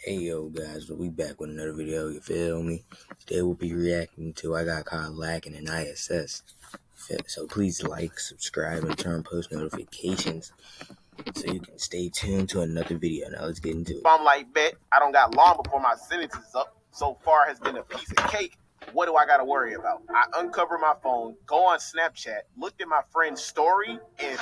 Hey yo guys, we back with another video, you feel me? Today we'll be reacting to I Got Caught Lackin in ISS. So please like, subscribe, and turn on post notifications so you can stay tuned to another video. Now let's get into it. I'm like, bet, I don't got long before my sentence is up. So far has been a piece of cake. What do I got to worry about? I uncover my phone, go on Snapchat, looked at my friend's story, and...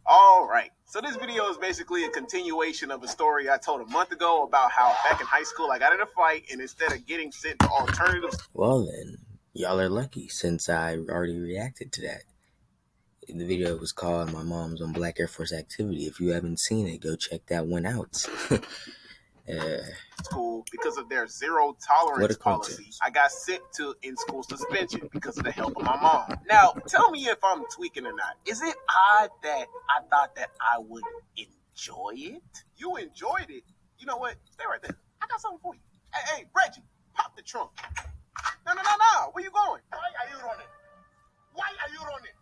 All right, so this video is basically a continuation of a story I told a month ago about how back in high school I got in a fight, and instead of getting sent to alternatives... Well then, y'all are lucky since I already reacted to that. The video was called My Mom's on Black Air Force Activity. If you haven't seen it, go check that one out. School because of their zero tolerance policy. I got sent to in-school suspension because of the help of my mom. Now, tell me if I'm tweaking or not. Is it odd that I thought that I would enjoy it? You enjoyed it? You know what? Stay right there. I got something for you. Hey, Reggie, pop the trunk. No. Where you going? Why are you on it?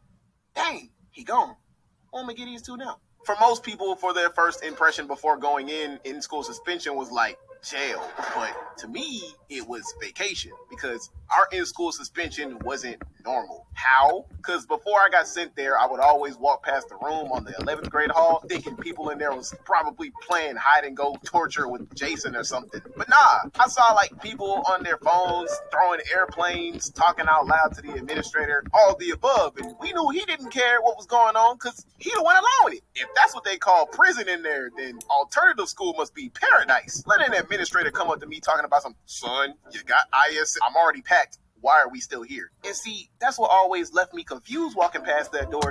Dang, he gone. I'm gonna get these two now. For most people, for their first impression before going in school suspension was like jail. But to me, it was vacation because our in-school suspension wasn't normal. How? Because before I got sent there, I would always walk past the room on the 11th grade hall thinking people in there was probably playing hide and go torture with Jason or something. But nah, I saw like people on their phones, throwing airplanes, talking out loud to the administrator, all the above. And we knew he didn't care what was going on because he the one allowing it. If that's what they call prison in there, then alternative school must be paradise. Let an administrator come up to me talking about some, son, you got ISS. I'm already packed. Why are we still here? And see, that's what always left me confused walking past that door.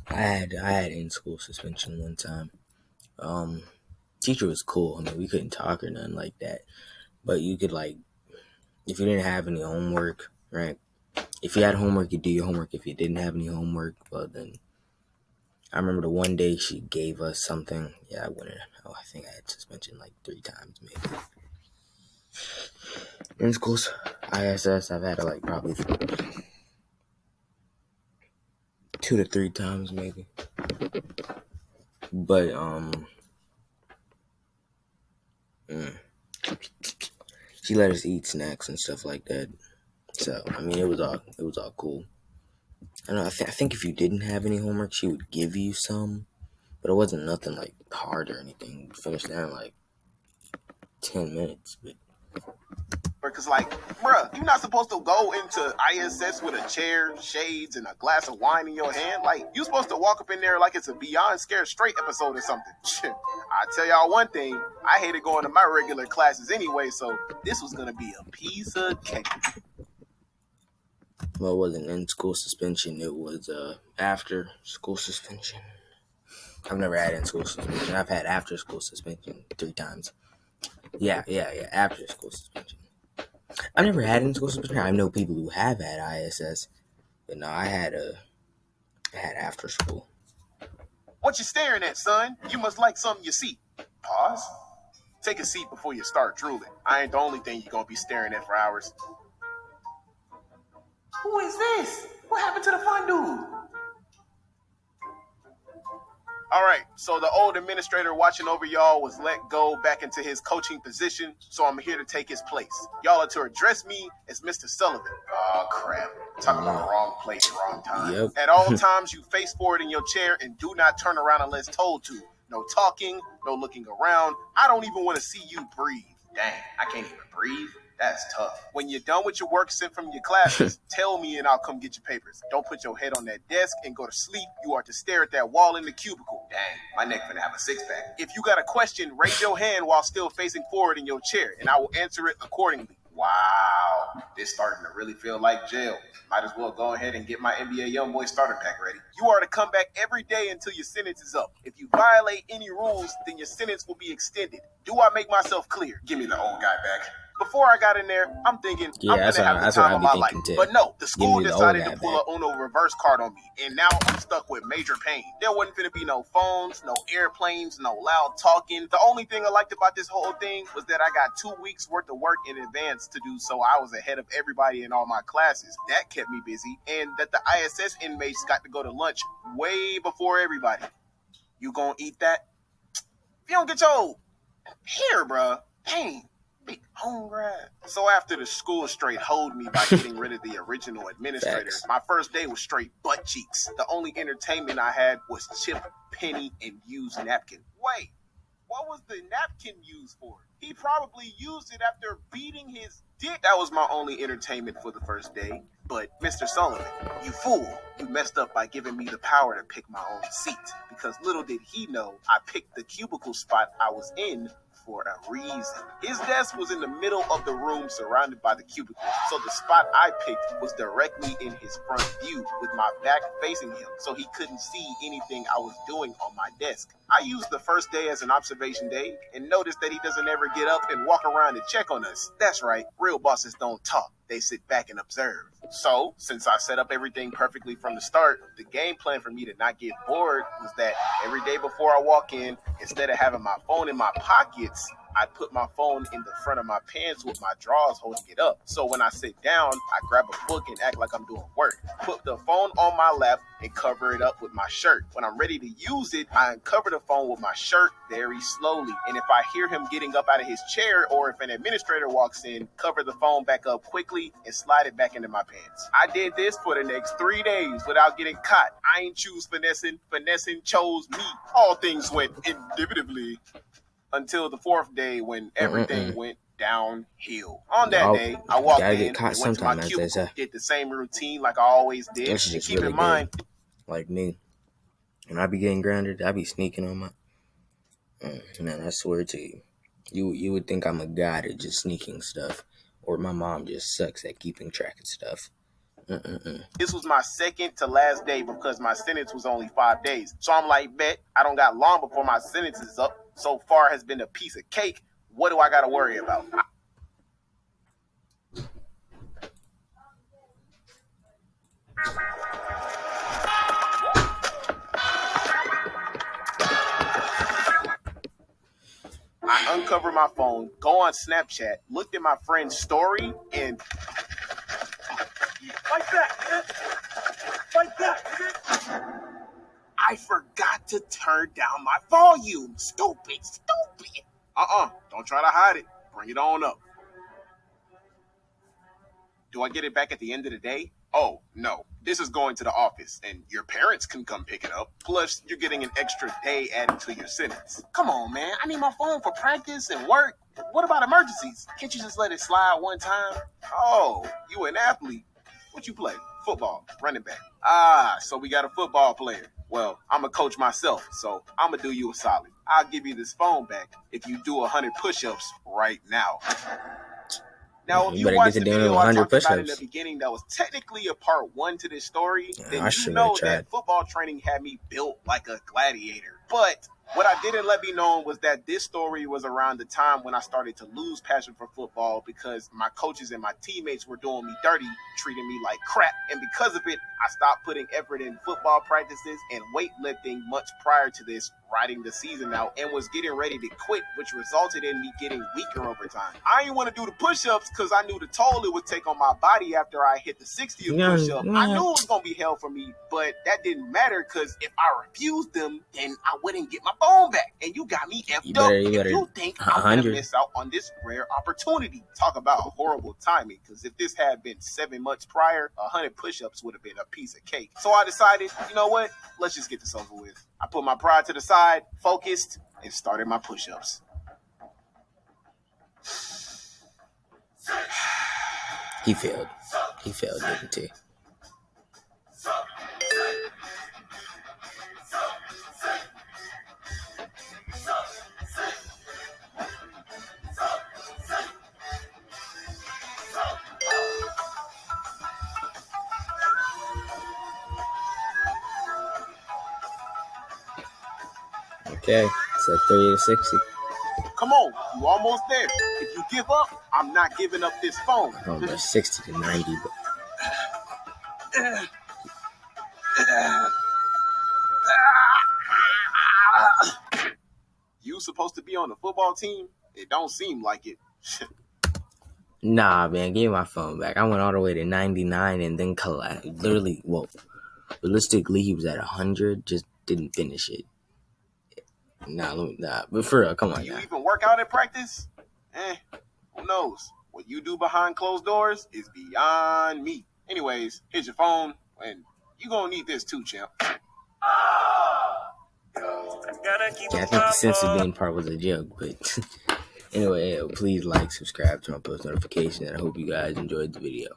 I had in-school suspension one time. Teacher was cool. I mean, we couldn't talk or nothing like that. But you could, like, if you didn't have any homework, right? If you had homework, you do your homework. If you didn't have any homework, well, then... I remember the one day she gave us something. Yeah, I wouldn't. Oh, I think I had suspension like 3 times, maybe. In schools, ISS, I've had it like probably 2 to 3 times, maybe. But she let us eat snacks and stuff like that. So I mean, it was all cool. I don't know. I think if you didn't have any homework, she would give you some, but it wasn't nothing like hard or anything. Finished that in like 10 minutes, but. Because, like, bruh, you're not supposed to go into ISS with a chair, shades, and a glass of wine in your hand. Like, you're supposed to walk up in there like it's a Beyond Scared Straight episode or something. I tell y'all one thing, I hated going to my regular classes anyway, so this was going to be a piece of cake. Well, it wasn't in-school suspension. It was after-school suspension. I've never had in-school suspension. I've had after-school suspension 3 times. Yeah, after-school suspension. I've never had in-school suspension. I know people who have had ISS, but no, I had after school. What you staring at, son? You must like something you see. Pause. Take a seat before you start drooling. I ain't the only thing you're gonna be staring at for hours. Who is this? What happened to the fun dude? All right, so the old administrator watching over y'all was let go back into his coaching position, so I'm here to take his place. Y'all are to address me as Mr. Sullivan. Oh, crap. Talking about wrong place, wrong time. Yep. At all times, you face forward in your chair and do not turn around unless told to. No talking, no looking around. I don't even want to see you breathe. Dang, I can't even breathe. That's tough. When you're done with your work sent from your classes, tell me and I'll come get your papers. Don't put your head on that desk and go to sleep. You are to stare at that wall in the cubicle. Dang, my neck finna have a 6-pack. If you got a question, raise your hand while still facing forward in your chair, and I will answer it accordingly. Wow, this starting to really feel like jail. Might as well go ahead and get my NBA YoungBoy starter pack ready. You are to come back every day until your sentence is up. If you violate any rules, then your sentence will be extended. Do I make myself clear? Give me the old guy back. Before I got in there, I'm thinking I'm gonna have the time of my life. But no, the school decided to pull a Uno reverse card on me, and now I'm stuck with major pain. There wasn't gonna be no phones, no airplanes, no loud talking. The only thing I liked about this whole thing was that I got 2 weeks worth of work in advance to do, so I was ahead of everybody in all my classes. That kept me busy, and that the ISS inmates got to go to lunch way before everybody. You gonna eat that? If you don't get your hair, bruh, dang, big home grad. So after the school straight hold me by getting rid of the original administrator, my first day was straight butt cheeks. The only entertainment I had was chip, penny, and used napkin. Wait, what was the napkin used for? He probably used it after beating his dick. That was my only entertainment for the first day. But Mr. Sullivan, you fool, you messed up by giving me the power to pick my own seat. Because little did he know, I picked the cubicle spot I was in for a reason. His desk was in the middle of the room surrounded by the cubicles, so the spot I picked was directly in his front view with my back facing him, so he couldn't see anything I was doing on my desk. I used the first day as an observation day and noticed that he doesn't ever get up and walk around and check on us. That's right, real bosses don't talk. They sit back and observe. So, since I set up everything perfectly from the start, the game plan for me to not get bored was that every day before I walk in, instead of having my phone in my pockets, I put my phone in the front of my pants with my drawers holding it up. So when I sit down, I grab a book and act like I'm doing work. Put the phone on my lap and cover it up with my shirt. When I'm ready to use it, I uncover the phone with my shirt very slowly. And if I hear him getting up out of his chair or if an administrator walks in, cover the phone back up quickly and slide it back into my pants. I did this for the next 3 days without getting caught. I ain't choose finessing. Finessing chose me. All things went indubitably until the fourth day when everything went downhill. On that day, I walked in and went to my cubicle, did the same routine like I always did. That's just keep really in mind, good. Like me, when I be getting grounded, I be sneaking on my. Man, I swear to you, you would think I'm a god at just sneaking stuff, or my mom just sucks at keeping track of stuff. This was my second to last day because my sentence was only 5 days. So I'm like, bet, I don't got long before my sentence is up. So far has been a piece of cake. What do I got to worry about? I uncovered my phone, go on Snapchat, looked at my friend's story, and like that, like that. I forgot to turn down my volume. Stupid. Don't try to hide it. Bring it on up. Do I get it back at the end of the day? Oh, no. This is going to the office, and your parents can come pick it up. Plus, you're getting an extra day added to your sentence. Come on, man. I need my phone for practice and work. What about emergencies? Can't you just let it slide one time? Oh, you an athlete. What you play? Football, running back. So we got a football player. Well, I'm a coach myself, so I'm going to do you a solid. I'll give you this phone back if you do 100 push-ups right now. Now, if you watch the video I talked about in the beginning that was technically a part 1 to this story, then you know that football training had me built like a gladiator. But what I didn't let be known was that this story was around the time when I started to lose passion for football because my coaches and my teammates were doing me dirty, treating me like crap. And because of it, I stopped putting effort in football practices and weightlifting much prior to this, riding the season out, and was getting ready to quit, which resulted in me getting weaker over time. I didn't want to do the push-ups because I knew the toll it would take on my body after I hit the 60th push-up. I knew it was going to be hell for me, but that didn't matter because if I refused them, then I wouldn't get my phone back. And you got me effed up if you think I'm going to miss out on this rare opportunity. Talk about horrible timing, because if this had been 7 months prior, 100 push-ups would have been a piece of cake. So I decided, you know what? Let's just get this over with. I put my pride to the side, focused, and started my push-ups. He failed, didn't he? Okay, so 30 to 60. Come on, you almost there. If you give up, I'm not giving up this phone. Almost 60 to 90. You supposed to be on the football team? It don't seem like it. Nah, man, give me my phone back. I went all the way to 99 and then collapsed. Literally, well, realistically, he was at 100, just didn't finish it. Nah, but for real, come on. Do you even work out at practice? Who knows? What you do behind closed doors is beyond me. Anyways, here's your phone, and you gonna need this too, champ. Yeah, I think the sense of being part was a joke, but anyway, please like, subscribe, turn on post notifications, and I hope you guys enjoyed the video.